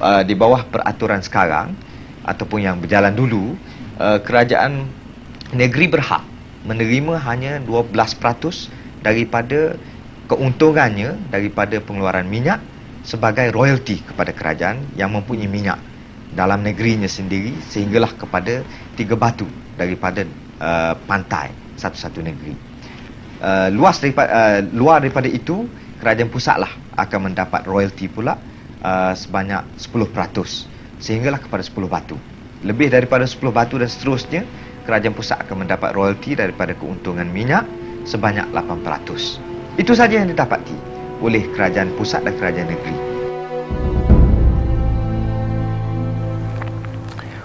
di bawah peraturan sekarang ataupun yang berjalan dulu, kerajaan negeri berhak menerima hanya 12% daripada keuntungannya daripada pengeluaran minyak sebagai royalty kepada kerajaan yang mempunyai minyak dalam negerinya sendiri, sehinggalah kepada 3 batu daripada pantai satu-satu negeri. Luar daripada itu, kerajaan pusatlah akan mendapat royalty pula sebanyak 10%, sehinggalah kepada 10 batu. Lebih daripada 10 batu dan seterusnya, kerajaan pusat akan mendapat royalty daripada keuntungan minyak sebanyak 8%. Itu saja yang didapati oleh kerajaan pusat dan kerajaan negeri.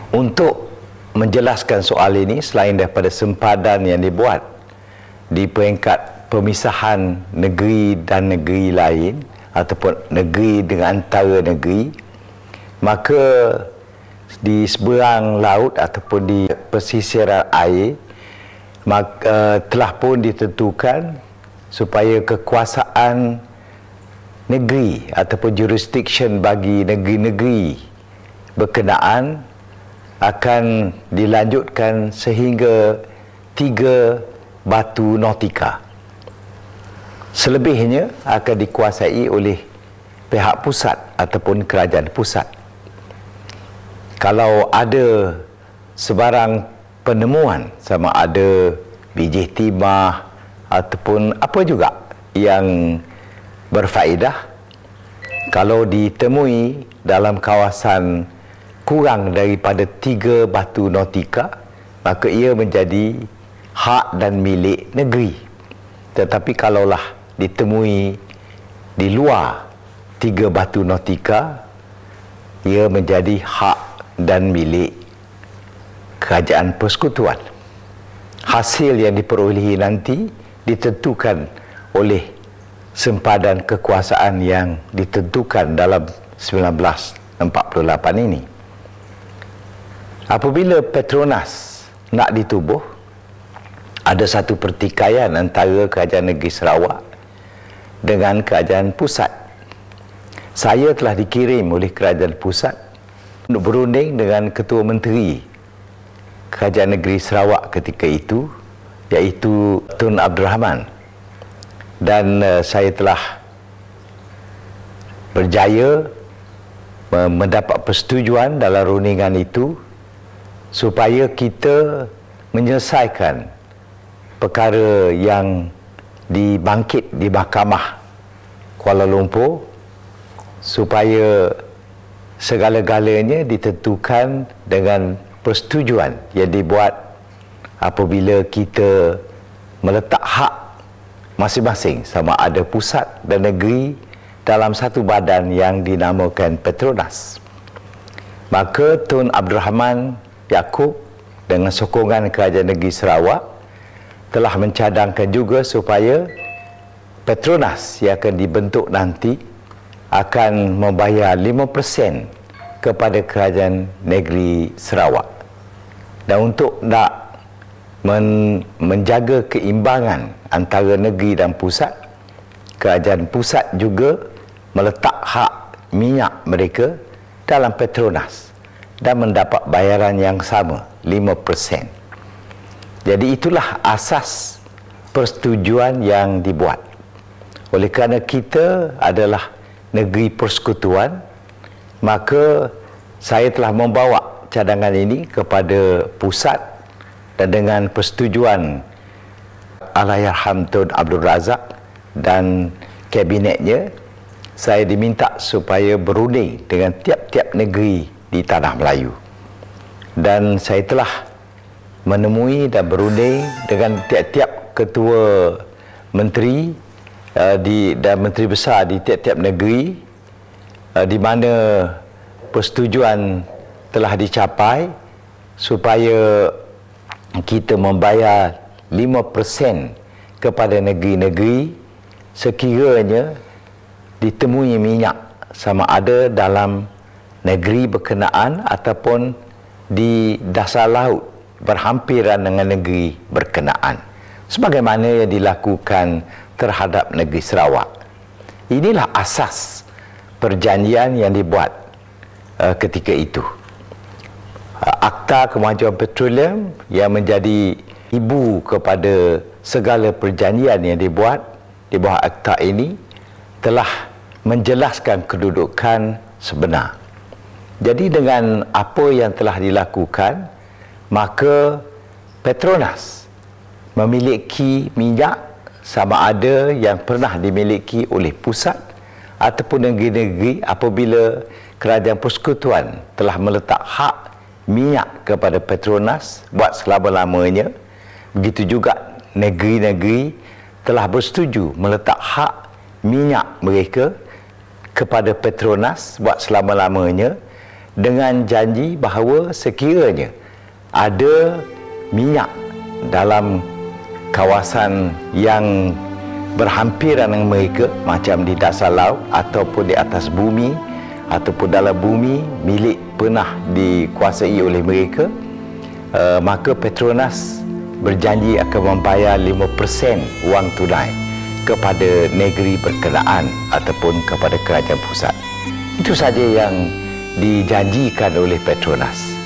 Untuk menjelaskan soal ini, selain daripada sempadan yang dibuat di peringkat pemisahan negeri dan negeri lain ataupun negeri dengan antara negeri, maka di seberang laut ataupun di pesisiran air telah pun ditentukan supaya kekuasaan negeri ataupun jurisdiction bagi negeri-negeri berkenaan akan dilanjutkan sehingga 3 batu nautika. Selebihnya akan dikuasai oleh pihak pusat ataupun kerajaan pusat. Kalau ada sebarang penemuan, sama ada biji timah ataupun apa juga yang berfaedah, kalau ditemui dalam kawasan kurang daripada 3 batu nautika, maka ia menjadi hak dan milik negeri. Tetapi kalaulah ditemui di luar 3 batu nautika, ia menjadi hak dan milik kerajaan persekutuan. Hasil yang diperolehi nanti ditentukan oleh sempadan kekuasaan yang ditentukan dalam 1948 ini. Apabila Petronas nak ditubuh, ada satu pertikaian antara kerajaan negeri Sarawak dengan kerajaan pusat. Saya telah dikirim oleh kerajaan pusat untuk berunding dengan Ketua Menteri Kerajaan Negeri Sarawak ketika itu, iaitu Tun Abdul Rahman, dan saya telah berjaya mendapat persetujuan dalam rundingan itu supaya kita menyelesaikan perkara yang dibangkit di Mahkamah Kuala Lumpur, supaya segala-galanya ditentukan dengan persetujuan yang dibuat apabila kita meletak hak masing-masing, sama ada pusat dan negeri, dalam satu badan yang dinamakan Petronas. Maka Tun Abdul Rahman Yaakob dengan sokongan kerajaan negeri Sarawak telah mencadangkan juga supaya Petronas yang akan dibentuk nanti akan membayar 5% kepada kerajaan negeri Sarawak. Dan untuk nak menjaga keimbangan antara negeri dan pusat, kerajaan pusat juga meletak hak minyak mereka dalam Petronas dan mendapat bayaran yang sama, 5%. Jadi itulah asas persetujuan yang dibuat. Oleh kerana kita adalah negeri persekutuan, maka saya telah membawa cadangan ini kepada pusat, dan dengan persetujuan Allahyarham Tun Abdul Razak dan kabinetnya, saya diminta supaya berunding dengan tiap-tiap negeri di Tanah Melayu. Dan saya telah menemui dan berunding dengan tiap-tiap ketua menteri dan menteri besar di tiap-tiap negeri, di mana persetujuan telah dicapai supaya kita membayar 5% kepada negeri-negeri sekiranya ditemui minyak, sama ada dalam negeri berkenaan ataupun di dasar laut berhampiran dengan negeri berkenaan, sebagaimana yang dilakukan terhadap negeri Sarawak. Inilah asas perjanjian yang dibuat ketika itu. Akta Kemajuan Petroleum yang menjadi ibu kepada segala perjanjian yang dibuat di bawah akta ini telah menjelaskan kedudukan sebenar. Jadi dengan apa yang telah dilakukan, maka Petronas memiliki minyak sama ada yang pernah dimiliki oleh pusat ataupun negeri-negeri apabila Kerajaan Persekutuan telah meletak hak minyak kepada Petronas buat selama-lamanya. Begitu juga negeri-negeri telah bersetuju meletak hak minyak mereka kepada Petronas buat selama-lamanya dengan janji bahawa sekiranya ada minyak dalam kawasan yang berhampiran dengan mereka, macam di dasar laut ataupun di atas bumi ataupun dalam bumi milik pernah dikuasai oleh mereka, maka Petronas berjanji akan membayar 5% wang tunai kepada negeri berkenaan ataupun kepada kerajaan pusat. Itu saja yang dijanjikan oleh Petronas.